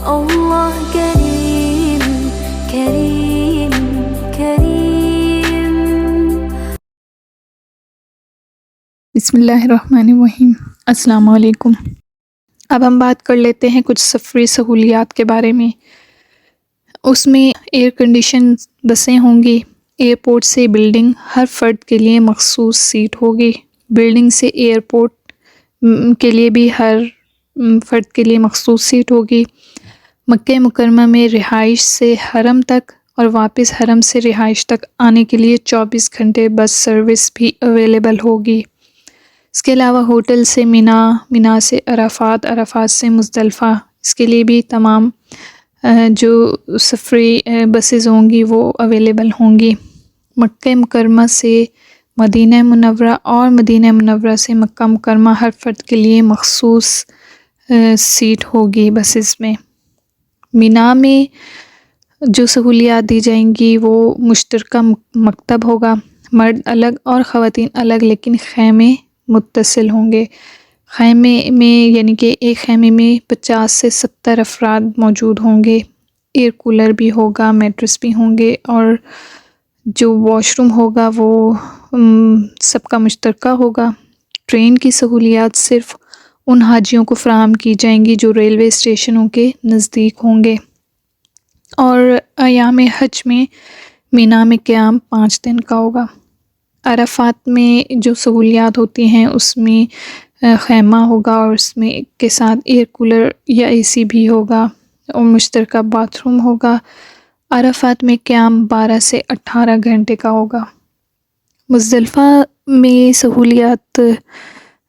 الله كريم كريم كريم. بسم اللہ الرحمن الرحیم. السلام علیکم. اب ہم بات کر لیتے ہیں کچھ سفری سہولیات کے بارے میں. اس میں ایئر کنڈیشن بسیں ہوں گی. ایئرپورٹ سے بلڈنگ ہر فرد کے لیے مخصوص سیٹ ہوگی. بلڈنگ سے ایئرپورٹ کے لیے بھی ہر فرد کے لیے مخصوص سیٹ ہوگی. مکہ مکرمہ میں رہائش سے حرم تک اور واپس حرم سے رہائش تک آنے کے لیے 24 گھنٹے بس سروس بھی اویلیبل ہوگی. اس کے علاوہ ہوٹل سے مینا سے عرفات، عرفات سے مزدلفہ، اس کے لیے بھی تمام جو سفری بسز ہوں گی وہ اویلیبل ہوں گی. مکہ مکرمہ سے مدینہ منورہ اور مدینہ منورہ سے مکہ مکرمہ ہر فرد کے لیے مخصوص سیٹ ہوگی بسز میں. مینا میں جو سہولیات دی جائیں گی وہ مشترکہ مکتب ہوگا. مرد الگ اور خواتین الگ لیکن خیمے متصل ہوں گے. خیمے میں یعنی کہ ایک خیمے میں 50 سے 70 افراد موجود ہوں گے. ایئر کولر بھی ہوگا، میٹرس بھی ہوں گے، اور جو واش روم ہوگا وہ سب کا مشترکہ ہوگا. ٹرین کی سہولیات صرف ان حاجیوں کو فراہم کی جائیں گی جو ریلوے اسٹیشنوں کے نزدیک ہوں گے. اور ایام حج میں مینا میں قیام 5 دن کا ہوگا. عرفات میں جو سہولیات ہوتی ہیں اس میں خیمہ ہوگا اور اس میں کے ساتھ ایئر کولر یا اے سی بھی ہوگا اور مشترکہ باتھ روم ہوگا. عرفات میں قیام 12 سے 18 گھنٹے کا ہوگا. مزدلفہ میں سہولیات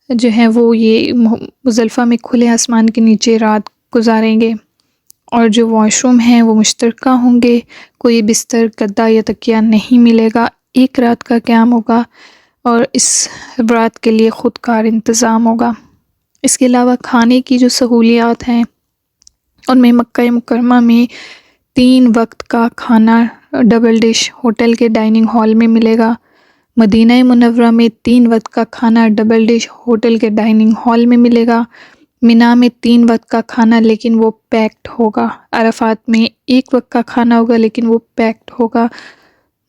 جو ہیں وہ یہ مزدلفہ میں کھلے آسمان کے نیچے رات گزاریں گے اور جو واش روم ہیں وہ مشترکہ ہوں گے. کوئی بستر، گدا یا تکیہ نہیں ملے گا. 1 رات کا قیام ہوگا اور اس رات کے لیے خود کار انتظام ہوگا. اس کے علاوہ کھانے کی جو سہولیات ہیں ان میں مکہ مکرمہ میں 3 وقت کا کھانا ڈبل ڈش ہوٹل کے ڈائننگ ہال میں ملے گا. مدینہ منورہ میں 3 وقت کا کھانا ڈبل ڈش ہوٹل کے ڈائننگ ہال میں ملے گا. مینا میں 3 وقت کا کھانا لیکن وہ پیکڈ ہوگا. عرفات میں 1 وقت کا کھانا ہوگا لیکن وہ پیکڈ ہوگا.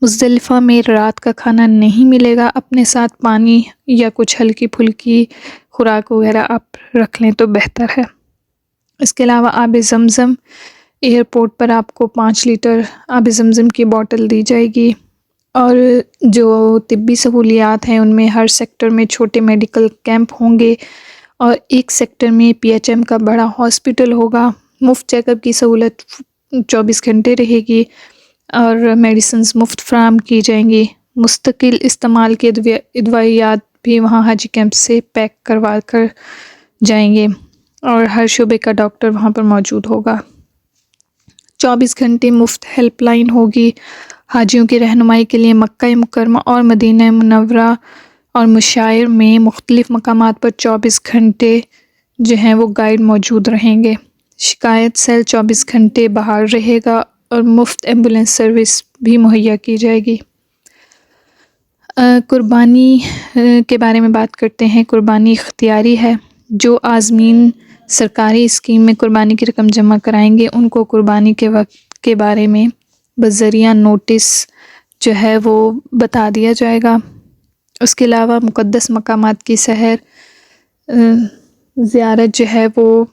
مزدلفہ میں رات کا کھانا نہیں ملے گا. اپنے ساتھ پانی یا کچھ ہلکی پھلکی خوراک وغیرہ آپ رکھ لیں تو بہتر ہے. اس کے علاوہ آب زمزم، ایئرپورٹ پر آپ کو 5 لیٹر آب زمزم کی بوٹل دی جائے گی. اور جو طبی سہولیات ہیں ان میں ہر سیکٹر میں چھوٹے میڈیکل کیمپ ہوں گے اور ایک سیکٹر میں PHM کا بڑا ہاسپٹل ہوگا. مفت چیک اپ کی سہولت 24 گھنٹے رہے گی اور میڈیسنز مفت فراہم کی جائیں گی. مستقل استعمال کے ادویات بھی وہاں حاجی کیمپ سے پیک کروا کر جائیں گے اور ہر شعبے کا ڈاکٹر وہاں پر موجود ہوگا. 24 گھنٹے مفت ہیلپ لائن ہوگی. حاجیوں کی رہنمائی کے لیے مکہ مکرمہ اور مدینہ منورہ اور مشاعر میں مختلف مقامات پر 24 گھنٹے جو ہیں وہ گائیڈ موجود رہیں گے. شکایت سیل 24 گھنٹے بحال رہے گا اور مفت ایمبولینس سروس بھی مہیا کی جائے گی. قربانی کے بارے میں بات کرتے ہیں. قربانی اختیاری ہے. جو عازمین سرکاری اسکیم میں قربانی کی رقم جمع کرائیں گے ان کو قربانی کے وقت کے بارے میں بذریعہ نوٹس جو ہے وہ بتا دیا جائے گا. اس کے علاوہ مقدس مقامات کی سحر زیارت جو ہے وہ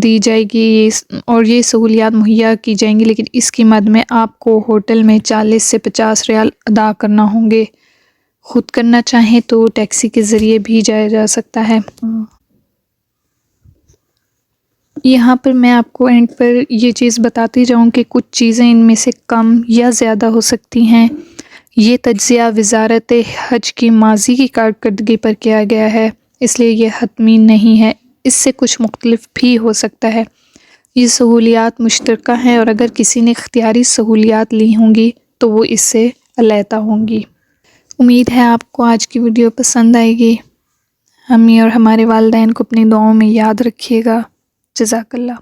دی جائے گی اور یہ سہولیات مہیا کی جائیں گی، لیکن اس کی مد میں آپ کو ہوٹل میں 40 سے 50 ریال ادا کرنا ہوں گے. خود کرنا چاہیں تو ٹیکسی کے ذریعے بھی جایا جا سکتا ہے. یہاں پر میں آپ کو اینڈ پر یہ چیز بتاتی جاؤں کہ کچھ چیزیں ان میں سے کم یا زیادہ ہو سکتی ہیں. یہ تجزیہ وزارت حج کی ماضی کی کارکردگی پر کیا گیا ہے، اس لیے یہ حتمی نہیں ہے. اس سے کچھ مختلف بھی ہو سکتا ہے. یہ سہولیات مشترکہ ہیں اور اگر کسی نے اختیاری سہولیات لی ہوں گی تو وہ اس سے علیحدہ ہوں گی. امید ہے آپ کو آج کی ویڈیو پسند آئے گی. ہمیں اور ہمارے والدین کو اپنی دعاؤں میں یاد رکھیے گا. جزاک اللہ.